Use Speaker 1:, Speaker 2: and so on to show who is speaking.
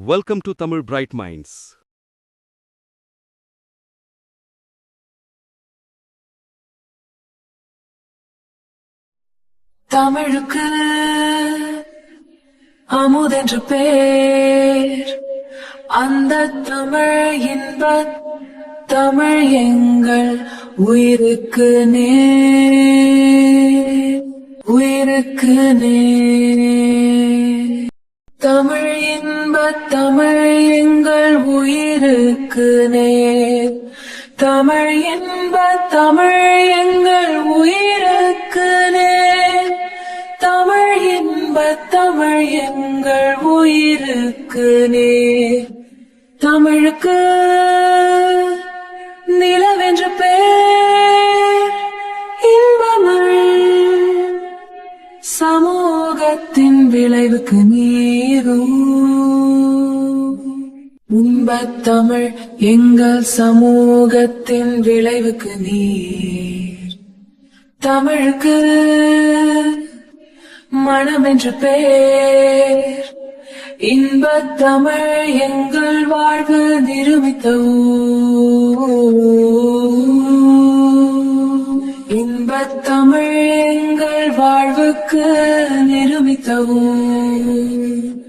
Speaker 1: Welcome to Tamil Bright Minds.
Speaker 2: தமிழுக்கு அமுதென்று பேர், அந்த தமிழ் இன்பத் தமிழ் எங்கள் உயிருக்கு நேர், உயிருக்கு நேர். தமிழ் இன்பத் தமிழ் எங்கள் உயிருக்கு நேர், தமிழ் இன்பத் தமிழ் எங்கள் உயிருக்கு நேர், தமிழ் இன்பத் தமிழ் எங்கள் உயிருக்கு நேர். தமிழுக்கு நிலவென்று பேர், இன்பமழை சமூகத்தின் விளைவுக்கு நீரும். இன்பத்தமிழ் எங்கள் சமூகத்தின் விளைவுக்கு நீர். தமிழுக்கு மனமென்று பேர், இன்பத்தமிழ் எங்கள் வாழ்வு நிருமித்த ஊர். இன்பத்தமிழ் எங்கள் வாழ்வுக்கு நிருமித்த ஊர்.